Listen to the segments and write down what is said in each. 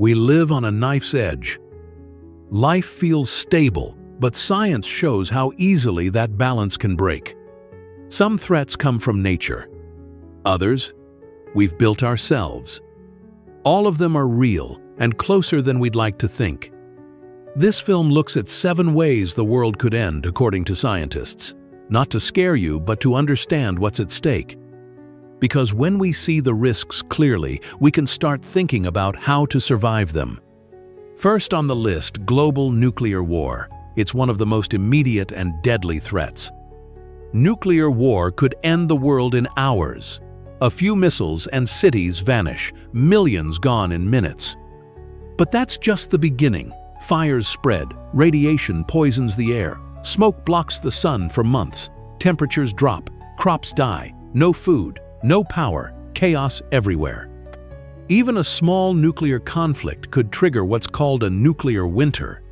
We live on a knife's edge. Life feels stable, but science shows how easily that balance can break. Some threats come from nature. Others, we've built ourselves. All of them are real and closer than we'd like to think. This film looks at 7 ways the world could end, according to scientists. Not to scare you, but to understand what's at stake. Because when we see the risks clearly, we can start thinking about how to survive them. First on the list, global nuclear war. It's one of the most immediate and deadly threats. Nuclear war could end the world in hours. A few missiles and cities vanish, millions gone in minutes. But that's just the beginning. Fires spread, radiation poisons the air, smoke blocks the sun for months, temperatures drop, crops die, no food, no power, chaos everywhere. Even a small nuclear conflict could trigger what's called a nuclear winter.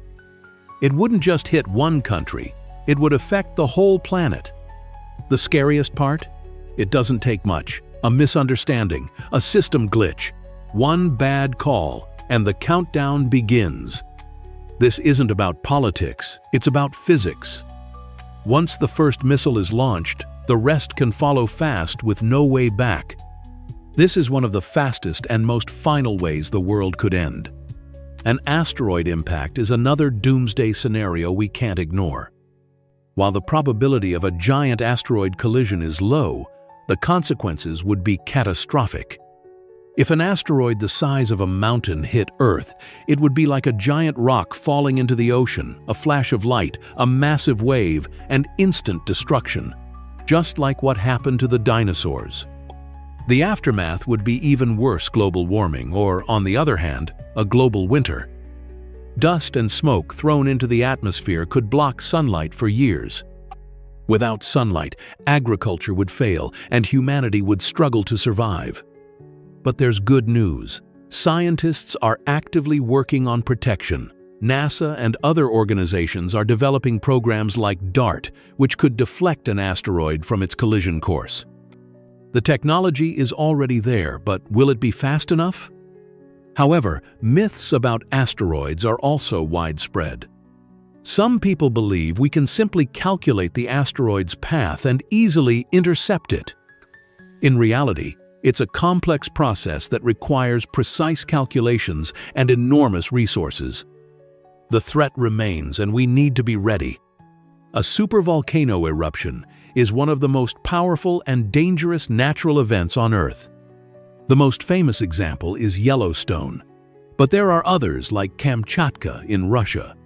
It wouldn't just hit one country, it would affect the whole planet. The scariest part? It doesn't take much. A misunderstanding, a system glitch, one bad call, and the countdown begins. This isn't about politics, it's about physics. Once the first missile is launched, the rest can follow fast with no way back. This is one of the fastest and most final ways the world could end. An asteroid impact is another doomsday scenario we can't ignore. While the probability of a giant asteroid collision is low, the consequences would be catastrophic. If an asteroid the size of a mountain hit Earth, it would be like a giant rock falling into the ocean, a flash of light, a massive wave, and instant destruction, just like what happened to the dinosaurs. The aftermath would be even worse: global warming, or, on the other hand, a global winter. Dust and smoke thrown into the atmosphere could block sunlight for years. Without sunlight, agriculture would fail and humanity would struggle to survive. But there's good news. Scientists are actively working on protection. NASA and other organizations are developing programs like DART, which could deflect an asteroid from its collision course. The technology is already there, but will it be fast enough? However, myths about asteroids are also widespread. Some people believe we can simply calculate the asteroid's path and easily intercept it. In reality, it's a complex process that requires precise calculations and enormous resources. The threat remains, and we need to be ready. A supervolcano eruption is one of the most powerful and dangerous natural events on Earth. The most famous example is Yellowstone, but there are others like Kamchatka in Russia.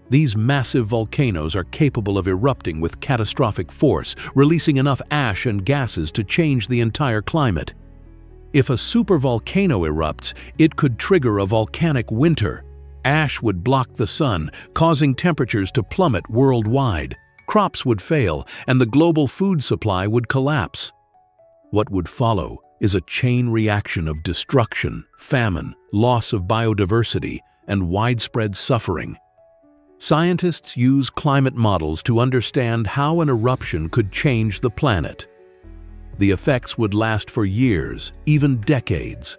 These massive volcanoes are capable of erupting with catastrophic force, releasing enough ash and gases to change the entire climate. If a supervolcano erupts, it could trigger a volcanic winter. Ash would block the sun, causing temperatures to plummet worldwide. Crops would fail, and the global food supply would collapse. What would follow is a chain reaction of destruction, famine, loss of biodiversity, and widespread suffering. Scientists use climate models to understand how an eruption could change the planet. The effects would last for years, even decades.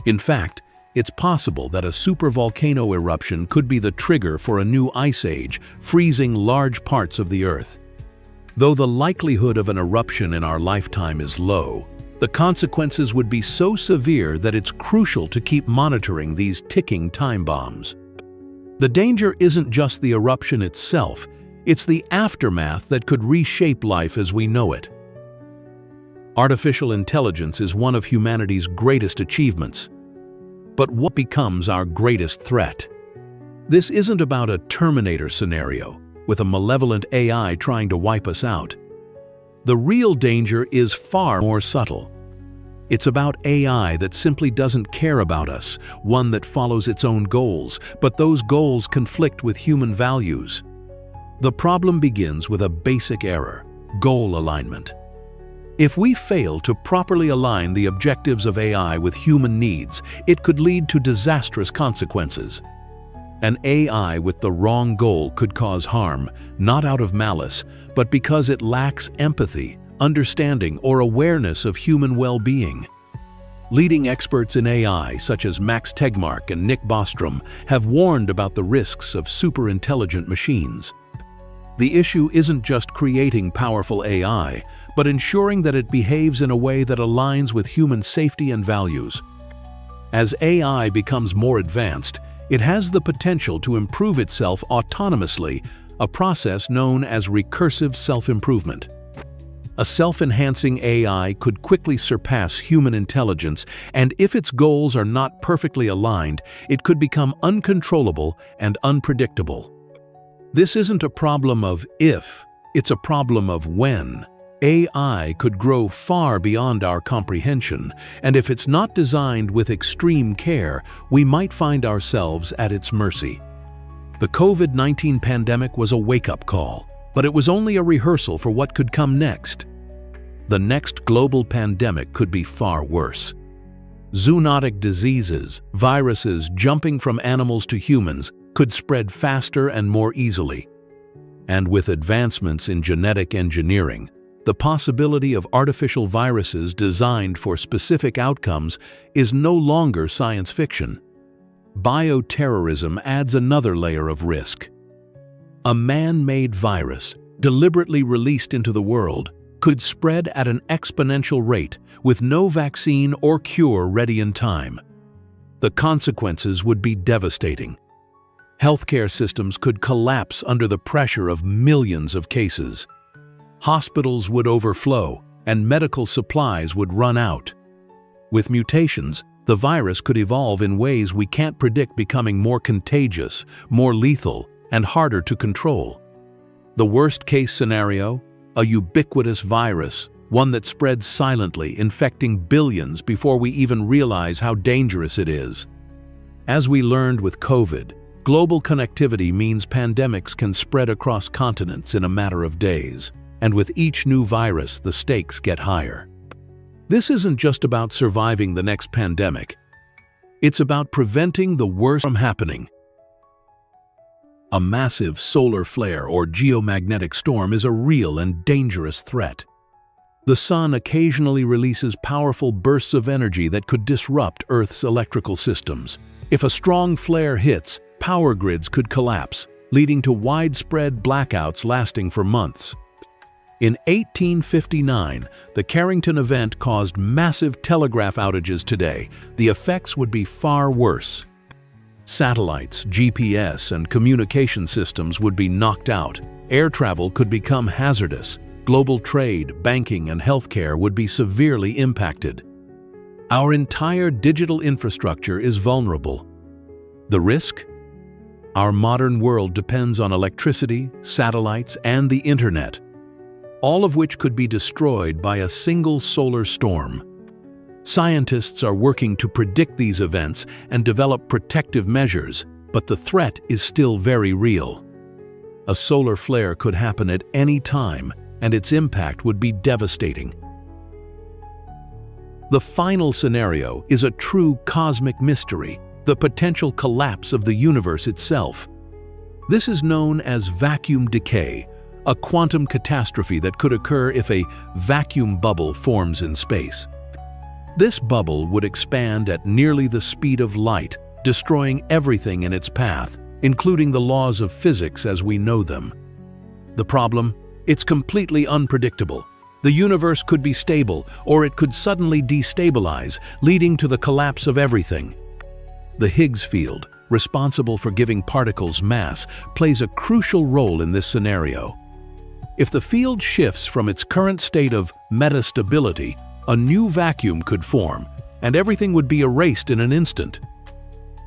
In fact, it's possible that a supervolcano eruption could be the trigger for a new ice age, freezing large parts of the Earth. Though the likelihood of an eruption in our lifetime is low, the consequences would be so severe that it's crucial to keep monitoring these ticking time bombs. The danger isn't just the eruption itself, it's the aftermath that could reshape life as we know it. Artificial intelligence is one of humanity's greatest achievements. But what becomes our greatest threat? This isn't about a Terminator scenario, with a malevolent AI trying to wipe us out. The real danger is far more subtle. It's about AI that simply doesn't care about us, one that follows its own goals, but those goals conflict with human values. The problem begins with a basic error: goal alignment. If we fail to properly align the objectives of AI with human needs, it could lead to disastrous consequences. An AI with the wrong goal could cause harm, not out of malice, but because it lacks empathy, understanding, or awareness of human well-being. Leading experts in AI, such as Max Tegmark and Nick Bostrom, have warned about the risks of super-intelligent machines. The issue isn't just creating powerful AI, but ensuring that it behaves in a way that aligns with human safety and values. As AI becomes more advanced, it has the potential to improve itself autonomously, a process known as recursive self-improvement. A self-enhancing AI could quickly surpass human intelligence, and if its goals are not perfectly aligned, it could become uncontrollable and unpredictable. This isn't a problem of if, it's a problem of when. AI could grow far beyond our comprehension, and if it's not designed with extreme care, we might find ourselves at its mercy. The COVID-19 pandemic was a wake-up call, but it was only a rehearsal for what could come next. The next global pandemic could be far worse. Zoonotic diseases, viruses jumping from animals to humans, could spread faster and more easily. And with advancements in genetic engineering, the possibility of artificial viruses designed for specific outcomes is no longer science fiction. Bioterrorism adds another layer of risk. A man-made virus, deliberately released into the world, could spread at an exponential rate with no vaccine or cure ready in time. The consequences would be devastating. Healthcare systems could collapse under the pressure of millions of cases. Hospitals would overflow, and medical supplies would run out. With mutations, the virus could evolve in ways we can't predict, becoming more contagious, more lethal, and harder to control. The worst-case scenario? A ubiquitous virus, one that spreads silently, infecting billions before we even realize how dangerous it is. As we learned with COVID, global connectivity means pandemics can spread across continents in a matter of days. And with each new virus, the stakes get higher. This isn't just about surviving the next pandemic. It's about preventing the worst from happening. A massive solar flare or geomagnetic storm is a real and dangerous threat. The sun occasionally releases powerful bursts of energy that could disrupt Earth's electrical systems. If a strong flare hits, power grids could collapse, leading to widespread blackouts lasting for months. In 1859, the Carrington event caused massive telegraph outages. Today, the effects would be far worse. Satellites, GPS, and communication systems would be knocked out. Air travel could become hazardous. Global trade, banking, and healthcare would be severely impacted. Our entire digital infrastructure is vulnerable. The risk? Our modern world depends on electricity, satellites, and the internet, all of which could be destroyed by a single solar storm. Scientists are working to predict these events and develop protective measures, but the threat is still very real. A solar flare could happen at any time, and its impact would be devastating. The final scenario is a true cosmic mystery, the potential collapse of the universe itself. This is known as vacuum decay, a quantum catastrophe that could occur if a vacuum bubble forms in space. This bubble would expand at nearly the speed of light, destroying everything in its path, including the laws of physics as we know them. The problem? It's completely unpredictable. The universe could be stable, or it could suddenly destabilize, leading to the collapse of everything. The Higgs field, responsible for giving particles mass, plays a crucial role in this scenario. If the field shifts from its current state of metastability, a new vacuum could form, and everything would be erased in an instant.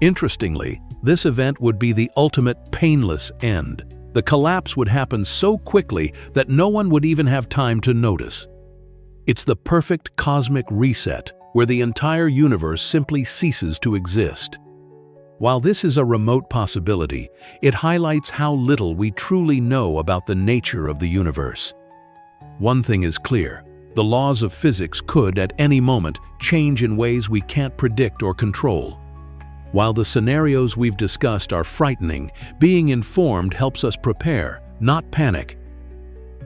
Interestingly, this event would be the ultimate painless end. The collapse would happen so quickly that no one would even have time to notice. It's the perfect cosmic reset, where the entire universe simply ceases to exist. While this is a remote possibility, it highlights how little we truly know about the nature of the universe. One thing is clear: the laws of physics could, at any moment, change in ways we can't predict or control. While the scenarios we've discussed are frightening, being informed helps us prepare, not panic.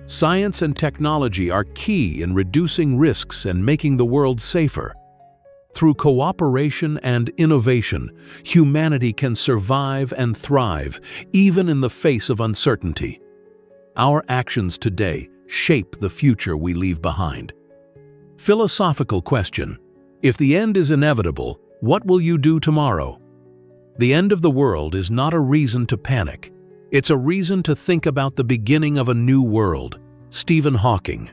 Science and technology are key in reducing risks and making the world safer. Through cooperation and innovation, humanity can survive and thrive, even in the face of uncertainty. Our actions today shape the future we leave behind. Philosophical question: if the end is inevitable, what will you do tomorrow? The end of the world is not a reason to panic. It's a reason to think about the beginning of a new world. Stephen Hawking.